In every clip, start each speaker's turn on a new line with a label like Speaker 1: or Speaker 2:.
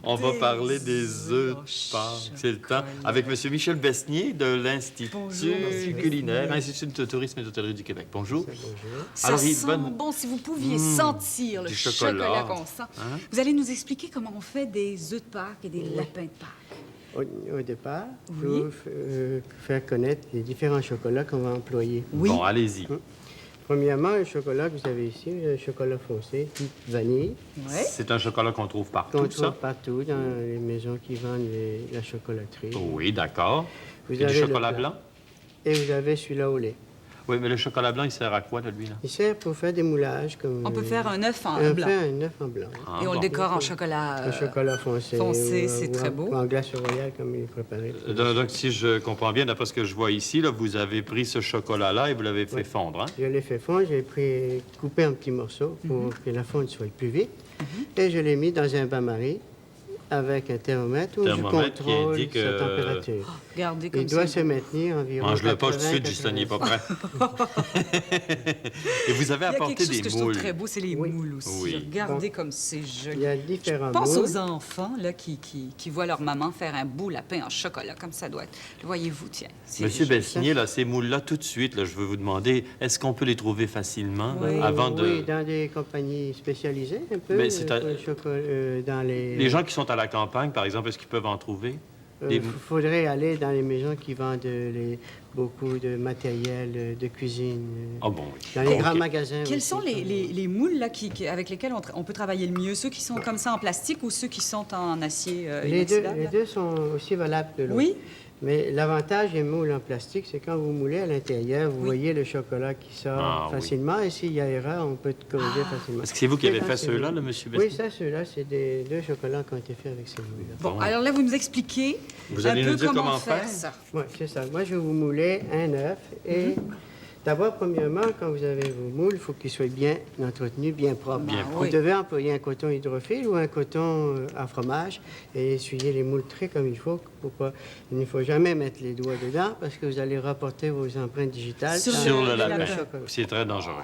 Speaker 1: On va parler des œufs de Pâques. C'est le temps. Avec M. Michel Besnier de l'Institut culinaire, Institut de tourisme et d'hôtellerie du Québec. Bonjour.
Speaker 2: Bonjour.
Speaker 3: Ça
Speaker 1: Alors,
Speaker 3: sent bon, si vous pouviez sentir le
Speaker 1: du
Speaker 3: chocolat
Speaker 1: chocolat.
Speaker 3: qu'on sent.
Speaker 1: Hein?
Speaker 3: Vous allez nous expliquer comment on fait des œufs de Pâques et des lapins de Pâques.
Speaker 2: Au départ, il
Speaker 3: Oui.
Speaker 2: faut faire connaître les différents chocolats qu'on va employer.
Speaker 3: Oui.
Speaker 1: Bon, allez-y.
Speaker 2: Premièrement, le chocolat que vous avez ici, le chocolat foncé, type vanille,
Speaker 3: Ouais.
Speaker 1: C'est un chocolat qu'on trouve partout,
Speaker 2: qu'on
Speaker 1: ça?
Speaker 2: trouve partout dans les maisons qui vendent la chocolaterie.
Speaker 1: Oui, d'accord.
Speaker 2: Vous
Speaker 1: Et du
Speaker 2: avez le
Speaker 1: chocolat
Speaker 2: plat.
Speaker 1: blanc?
Speaker 2: Et vous avez celui-là au lait.
Speaker 1: Oui, mais le chocolat blanc, il sert à quoi, de lui, là?
Speaker 2: Il sert pour faire des moulages comme...
Speaker 3: On peut faire un œuf en
Speaker 2: on
Speaker 3: blanc.
Speaker 2: fait un œuf en blanc.
Speaker 1: Ah,
Speaker 3: Et on
Speaker 1: bon.
Speaker 3: le décore en chocolat.
Speaker 2: Un chocolat foncé.
Speaker 3: foncé, c'est
Speaker 2: ou
Speaker 3: très
Speaker 2: en-
Speaker 3: beau.
Speaker 2: ou en glace royale, comme il est préparé.
Speaker 1: Donc, si je comprends bien, d'après ce que je vois ici, là, vous avez pris ce chocolat-là et vous l'avez fait fondre, hein?
Speaker 2: Je l'ai fait fondre, j'ai coupé en petits morceaux pour que la fonte soit plus vite. Et je l'ai mis dans un bain-marie avec un thermomètre où je
Speaker 1: Thermomètre qui
Speaker 2: contrôle
Speaker 1: indique,
Speaker 2: sa température.
Speaker 3: Regardez comme
Speaker 2: Il doit
Speaker 3: ça.
Speaker 2: se maintenir environ.
Speaker 1: Mange-le pas tout de
Speaker 2: 80,
Speaker 1: suite, Justin, il n'est pas prêt. Et vous avez
Speaker 3: Il y a
Speaker 1: apporté
Speaker 3: quelque chose
Speaker 1: des
Speaker 3: que je trouve
Speaker 1: moules.
Speaker 3: très beau, c'est les
Speaker 2: Oui.
Speaker 3: moules aussi.
Speaker 1: Oui.
Speaker 3: Regardez
Speaker 2: Bon.
Speaker 3: comme c'est joli.
Speaker 2: Il y a différents
Speaker 3: Pense
Speaker 2: moules.
Speaker 3: aux enfants là, qui voient leur maman faire un beau lapin en chocolat, comme ça doit être. Le voyez-vous, tiens. c'est
Speaker 1: Monsieur
Speaker 3: joli.
Speaker 1: Besnier, là, ces moules-là, tout de suite, là, je veux vous demander, est-ce qu'on peut les trouver facilement
Speaker 3: Oui.
Speaker 1: avant de...
Speaker 2: Oui, dans des compagnies spécialisées, un peu.
Speaker 1: Mais c'est à-
Speaker 2: pour le dans les...
Speaker 1: Les gens qui sont à la campagne, par exemple, est-ce qu'ils peuvent en trouver? des mou-
Speaker 2: faudrait aller dans les maisons qui vendent beaucoup de matériel de cuisine.
Speaker 1: Ah bon, oui.
Speaker 2: Dans les
Speaker 1: Ok.
Speaker 2: grands magasins.
Speaker 3: Quels
Speaker 2: aussi,
Speaker 3: sont
Speaker 2: comme-
Speaker 3: les moules là, avec lesquels on peut travailler le mieux? Ceux qui sont comme ça en plastique ou ceux qui sont en acier
Speaker 2: Les
Speaker 3: inoxydable?
Speaker 2: deux sont aussi valables que l'autre.
Speaker 3: Oui?
Speaker 2: Mais l'avantage des moules en plastique, c'est quand vous moulez à l'intérieur, vous
Speaker 3: Oui.
Speaker 2: voyez le chocolat qui sort
Speaker 1: Ah, oui.
Speaker 2: facilement. Et s'il y a erreur, on peut corriger facilement.
Speaker 1: Est-ce que c'est vous qui avez
Speaker 2: Mais
Speaker 1: fait
Speaker 2: quand c'est
Speaker 1: ceux-là,
Speaker 2: vous-
Speaker 1: là, monsieur Besnier?
Speaker 2: Oui, ça, ceux-là, c'est deux chocolats qui ont été faits avec ces moules-là.
Speaker 3: Bon,
Speaker 1: Bon.
Speaker 3: alors là, vous nous expliquez
Speaker 1: Vous
Speaker 3: un
Speaker 1: allez
Speaker 3: peu
Speaker 1: nous dire
Speaker 3: comment
Speaker 1: comment
Speaker 3: faire
Speaker 1: faire?
Speaker 3: ça.
Speaker 2: Oui, c'est ça. Moi, je vais vous mouler un œuf. Et d'abord, premièrement, quand vous avez vos moules, il faut qu'ils soient bien entretenus, bien propres.
Speaker 1: Bien
Speaker 2: Vous
Speaker 3: oui.
Speaker 2: devez employer un coton hydrophile ou un coton à fromage et essuyer les moules très comme il faut. Il ne faut jamais mettre les doigts dedans parce que vous allez rapporter vos empreintes digitales
Speaker 1: Sur le
Speaker 3: le
Speaker 1: lapin.
Speaker 3: lapin.
Speaker 2: chocolat.
Speaker 1: C'est très dangereux.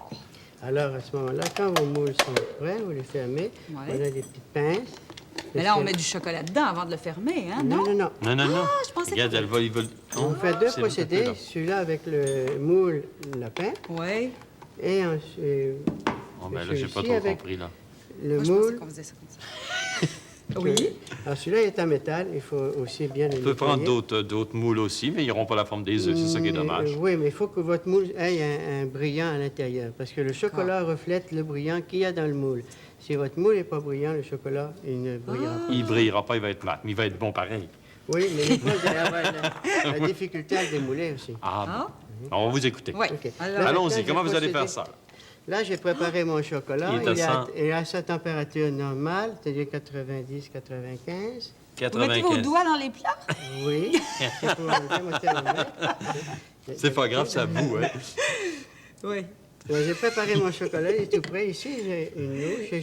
Speaker 2: Alors, à ce moment-là, quand vos moules sont prêts, vous les fermez.
Speaker 3: Ouais.
Speaker 2: Voilà des petites pinces.
Speaker 3: Mais là, on met du chocolat dedans avant de le fermer, hein, non?
Speaker 2: Non, non, non.
Speaker 1: Non, non, non.
Speaker 3: je pensais
Speaker 1: Regarde,
Speaker 3: que-
Speaker 1: elle va... Ils veulent...
Speaker 2: On fait deux
Speaker 1: c'est
Speaker 2: procédés.
Speaker 1: là.
Speaker 2: Celui-là avec le moule lapin
Speaker 3: Oui.
Speaker 2: et ensuite...
Speaker 1: Oh, ben là, j'ai pas
Speaker 2: celui-ci
Speaker 1: trop
Speaker 2: avec
Speaker 1: compris, là.
Speaker 2: le
Speaker 3: Moi, je pensais
Speaker 2: moule.
Speaker 3: qu'on faisait ça comme ça. Oui.
Speaker 2: Alors, celui-là est en métal. Il faut aussi bien le
Speaker 1: On peut prendre
Speaker 2: nettoyer.
Speaker 1: d'autres moules aussi, mais ils n'auront pas la forme des œufs. C'est ça qui est dommage.
Speaker 2: Oui, mais il faut que votre moule ait un brillant à l'intérieur parce que le chocolat reflète le brillant qu'il y a dans le moule. Si votre moule n'est pas brillant, le chocolat, il ne brillera pas.
Speaker 1: Il brillera pas, il va être plat, mais il va être bon pareil.
Speaker 2: Oui, mais des fois, vous allez avoir la difficulté à le démouler aussi.
Speaker 1: Ah, bon. On va vous écouter.
Speaker 3: Oui.
Speaker 2: OK.
Speaker 3: Alors,
Speaker 2: Là,
Speaker 1: Allons-y,
Speaker 2: maintenant,
Speaker 1: comment
Speaker 2: je
Speaker 1: vous
Speaker 2: vais
Speaker 1: allez faire
Speaker 2: procéder.
Speaker 1: ça?
Speaker 2: Là, j'ai préparé mon chocolat.
Speaker 1: Il est à 100.
Speaker 2: Il est à sa température normale, c'est-à-dire 90-95.
Speaker 3: vous mettez vos
Speaker 1: 95.
Speaker 3: doigts dans les plats?
Speaker 2: Oui. C'est pour enlever mon thermomètre.
Speaker 1: C'est pas grave, ça boue, hein?
Speaker 3: Oui.
Speaker 2: Ouais, j'ai préparé mon chocolat, il est tout prêt. Ici, j'ai une louche et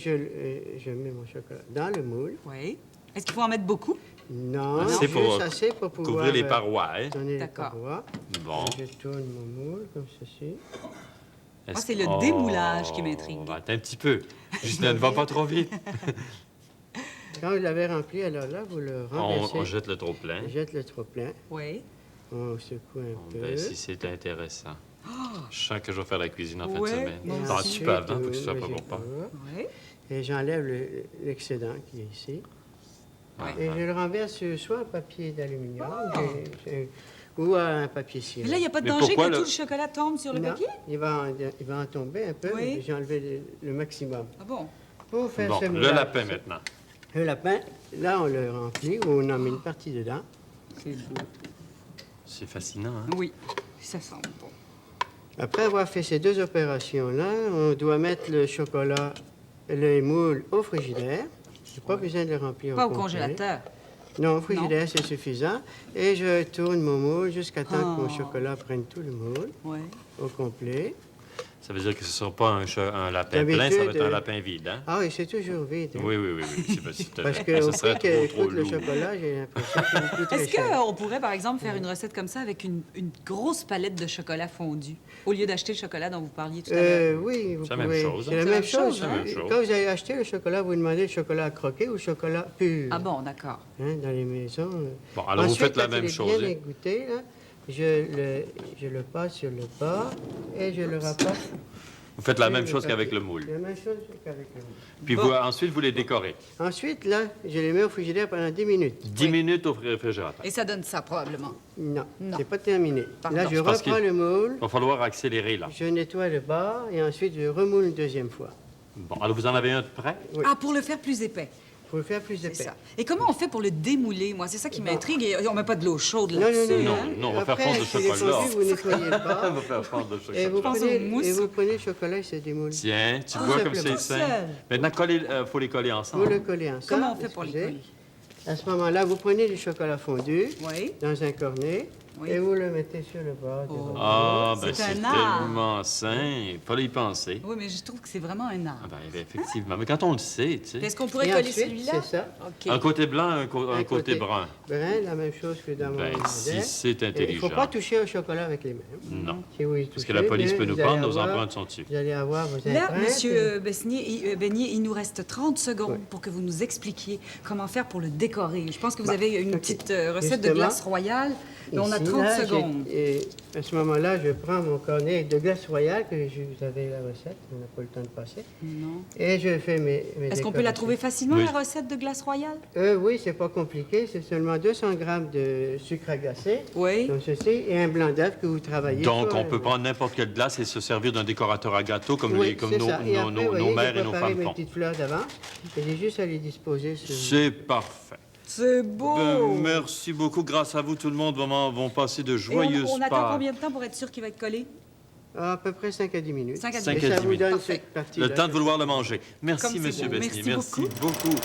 Speaker 2: je mets mon chocolat dans le moule.
Speaker 3: Oui. Est-ce qu'il faut en mettre beaucoup?
Speaker 2: Non,
Speaker 1: Assez pour
Speaker 2: juste assez pour pouvoir
Speaker 1: Couvrir les parois, hein?
Speaker 2: donner les
Speaker 3: D'accord.
Speaker 2: parois.
Speaker 1: Bon.
Speaker 2: Je tourne mon moule comme ceci.
Speaker 1: Est-ce-
Speaker 3: c'est le démoulage qui m'intrigue.
Speaker 1: Attends un petit peu. Justin, ne va pas trop vite.
Speaker 2: Quand vous l'avez rempli, alors là, vous le
Speaker 1: On,
Speaker 2: renversez.
Speaker 1: on jette le trop-plein.
Speaker 2: Jette le trop-plein.
Speaker 3: Oui.
Speaker 2: On secoue un
Speaker 1: Bon,
Speaker 2: peu.
Speaker 1: ben, si c'est intéressant. Je sens que je vais faire la cuisine en fin de
Speaker 3: Ouais,
Speaker 1: semaine.
Speaker 3: moi
Speaker 1: Ah,
Speaker 3: aussi.
Speaker 1: tu peux avant, faut que ce soit pas
Speaker 2: j'ai
Speaker 1: bon pas.
Speaker 3: Oui.
Speaker 2: Et j'enlève l'excédent qui est ici. Et je le renverse soit en papier d'aluminium ou un papier ciré.
Speaker 3: Mais là, il n'y a pas de
Speaker 1: Mais
Speaker 3: danger
Speaker 1: pourquoi
Speaker 3: que
Speaker 1: le-
Speaker 3: tout le chocolat tombe sur le
Speaker 2: Non,
Speaker 3: papier?
Speaker 2: il va en tomber un peu,
Speaker 3: Oui.
Speaker 2: mais j'ai enlevé le maximum.
Speaker 3: Ah bon?
Speaker 2: Pour faire
Speaker 1: Bon,
Speaker 2: ce
Speaker 1: le
Speaker 2: moulage,
Speaker 1: lapin maintenant.
Speaker 2: Le lapin, là, on le remplit ou on en met une partie dedans.
Speaker 3: C'est beau.
Speaker 1: C'est fascinant, hein?
Speaker 3: Oui. Ça sent bon.
Speaker 2: Après avoir fait ces deux opérations-là, on doit mettre le chocolat, les moules au frigidaire. Je n'ai pas besoin de le remplir
Speaker 3: Pas au
Speaker 2: complet.
Speaker 3: congélateur.
Speaker 2: Non, au frigidaire, c'est suffisant. Et je tourne mon moule jusqu'à temps que mon chocolat prenne tout le moule
Speaker 3: Oui.
Speaker 2: au complet.
Speaker 1: Ça veut dire que ce ne sera pas un lapin plein, ça va
Speaker 2: D'habitude,
Speaker 1: être un lapin vide, hein?
Speaker 2: Ah oui, c'est toujours vide. hein.
Speaker 1: Oui, oui, oui, oui.
Speaker 2: Parce
Speaker 1: Ça
Speaker 2: qu'au
Speaker 1: serait
Speaker 2: prix que
Speaker 1: trop
Speaker 2: coûte le
Speaker 1: lourd.
Speaker 2: chocolat, j'ai l'impression qu'il nous coûte très
Speaker 3: Est-ce
Speaker 2: cher.
Speaker 3: qu'on pourrait, par exemple, faire une recette comme ça avec une grosse palette de chocolat fondu, au lieu d'acheter le chocolat dont vous parliez tout à l'heure?
Speaker 2: Oui, vous
Speaker 1: C'est la même
Speaker 2: pouvez.
Speaker 1: chose, hein.
Speaker 2: C'est la
Speaker 3: C'est
Speaker 2: même
Speaker 3: la
Speaker 2: chose.
Speaker 3: même
Speaker 1: chose.
Speaker 2: Quand vous allez acheter le chocolat, vous demandez le chocolat à croquer ou le chocolat pur.
Speaker 3: Ah bon, d'accord.
Speaker 2: Hein, dans les maisons.
Speaker 1: Bon, alors vous
Speaker 2: Ensuite,
Speaker 1: faites la
Speaker 2: quand
Speaker 1: même
Speaker 2: il est
Speaker 1: chose,
Speaker 2: bien
Speaker 1: hein.
Speaker 2: égoutté, là, je le passe sur le bas et je le rapporte.
Speaker 1: Vous faites la
Speaker 2: sur
Speaker 1: même
Speaker 2: le
Speaker 1: chose qu'avec
Speaker 2: papier.
Speaker 1: le moule.
Speaker 2: La même chose qu'avec le moule.
Speaker 1: Puis
Speaker 3: Bon.
Speaker 1: ensuite, vous les décorez.
Speaker 2: Ensuite, là, je les mets au frigidaire pendant 10 minutes.
Speaker 1: 10 minutes au réfrigérateur.
Speaker 3: Et ça donne ça, probablement.
Speaker 2: Non,
Speaker 3: Non.
Speaker 2: c'est pas terminé.
Speaker 3: Pardon.
Speaker 2: Là, je
Speaker 1: C'est parce
Speaker 2: reprends
Speaker 1: qu'il-
Speaker 2: le moule,
Speaker 1: Il va falloir accélérer, là.
Speaker 2: je nettoie le bas et ensuite je remoule une deuxième fois.
Speaker 1: Bon, alors vous en avez un de prêt?
Speaker 2: Oui.
Speaker 3: Ah, pour le faire plus épais.
Speaker 2: Pour le faire plus
Speaker 3: C'est
Speaker 2: épais.
Speaker 3: ça. Et comment on fait pour le démouler? Moi, c'est ça qui m'intrigue. Et on met pas de l'eau chaude
Speaker 2: Non,
Speaker 3: là-dessus.
Speaker 1: Non,
Speaker 3: hein?
Speaker 1: non, on va faire
Speaker 2: Après,
Speaker 1: fondre le
Speaker 2: s'il est
Speaker 1: chocolat.
Speaker 2: fondu, vous nettoyez le
Speaker 1: On
Speaker 2: bas
Speaker 1: va faire fondre le
Speaker 2: et vous,
Speaker 1: chocolat.
Speaker 3: pense
Speaker 2: prenez,
Speaker 3: aux mousses.
Speaker 2: et vous prenez le chocolat et se démoule.
Speaker 1: Tiens, tu
Speaker 2: Tout
Speaker 1: vois comme
Speaker 2: simplement.
Speaker 1: c'est
Speaker 3: Tout
Speaker 1: simple.
Speaker 3: seul.
Speaker 1: Maintenant, il faut les coller
Speaker 2: Vous
Speaker 1: ensemble.
Speaker 2: le collez ensemble.
Speaker 3: Comment on fait pour les
Speaker 2: excusez.
Speaker 3: coller?
Speaker 2: À ce moment-là, vous prenez du chocolat fondu
Speaker 3: Oui.
Speaker 2: dans un cornet
Speaker 3: Oui.
Speaker 2: et vous le mettez sur le bas.
Speaker 3: Oh.
Speaker 1: Ah, ben
Speaker 3: C'est
Speaker 1: c'est
Speaker 3: un art.
Speaker 1: tellement sain. Il fallait y penser.
Speaker 3: Oui, mais je trouve que c'est vraiment un art.
Speaker 1: Ah ben, effectivement. Mais quand on le sait, tu sais.
Speaker 3: Est-ce qu'on pourrait
Speaker 2: Et
Speaker 3: coller
Speaker 2: ensuite,
Speaker 3: celui-là?
Speaker 2: c'est ça.
Speaker 3: OK.
Speaker 1: Un côté blanc, un
Speaker 2: Un
Speaker 1: côté brun.
Speaker 2: Brun, la même chose que dans mon
Speaker 1: Ben,
Speaker 2: modèle.
Speaker 1: si c'est
Speaker 2: Et il ne
Speaker 1: intelligent.
Speaker 2: faut pas toucher au chocolat avec les mains.
Speaker 1: Non.
Speaker 2: Si vous y
Speaker 1: Parce que
Speaker 2: touchez,
Speaker 1: la police
Speaker 2: bien,
Speaker 1: peut nous
Speaker 2: vous allez
Speaker 1: prendre, nos
Speaker 2: avoir-
Speaker 1: empreintes sont dessus.
Speaker 2: Vous allez avoir vos
Speaker 3: Là,
Speaker 2: empreintes.
Speaker 3: Monsieur Beignet, il nous reste 30 secondes pour que vous nous expliquiez comment faire pour le décorer. Je pense que vous avez une petite recette de
Speaker 2: Justement,
Speaker 3: glace royale, mais on a
Speaker 2: Ici,
Speaker 3: 30
Speaker 2: là,
Speaker 3: secondes.
Speaker 2: et à ce moment-là, je prends mon cornet de glace royale, que vous avez la recette, on n'a pas le temps de passer,
Speaker 3: Non.
Speaker 2: et je fais mes
Speaker 3: Est-ce qu'on peut la trouver facilement,
Speaker 1: Oui.
Speaker 3: la recette de glace royale?
Speaker 2: Oui, c'est pas compliqué, c'est seulement 200 grammes de sucre agacé,
Speaker 3: Oui.
Speaker 2: comme ceci, et un blanc d'œuf que vous travaillez.
Speaker 1: Donc,
Speaker 2: sur
Speaker 1: on peut
Speaker 2: un-
Speaker 1: prendre n'importe quelle glace et se servir d'un décorateur à gâteau comme,
Speaker 2: Oui,
Speaker 1: comme
Speaker 2: c'est
Speaker 1: nos,
Speaker 2: ça. Et après, vous voyez,
Speaker 1: mères
Speaker 2: j'ai
Speaker 1: et nos
Speaker 2: préparé
Speaker 1: femmes
Speaker 2: mes
Speaker 1: font.
Speaker 2: petites fleurs d'avance, et j'ai juste à les disposer sur...
Speaker 1: C'est parfait.
Speaker 3: C'est beau!
Speaker 1: Ben, merci beaucoup. Grâce à vous, tout le monde vont passer de
Speaker 3: Et
Speaker 1: joyeuses
Speaker 3: on attend
Speaker 1: Pâques.
Speaker 3: combien de temps pour être sûr qu'il va être collé?
Speaker 2: À peu près 5 à 10 minutes.
Speaker 3: 5 à 10
Speaker 1: 5
Speaker 2: Et
Speaker 1: à
Speaker 2: ça
Speaker 1: 10
Speaker 2: vous
Speaker 1: minutes.
Speaker 2: donne
Speaker 3: Parfait.
Speaker 2: cette partie
Speaker 1: Le temps de vouloir le manger. Merci,
Speaker 3: Comme c'est
Speaker 1: Monsieur
Speaker 3: beau.
Speaker 1: Besnier.
Speaker 3: Merci
Speaker 1: Merci beaucoup.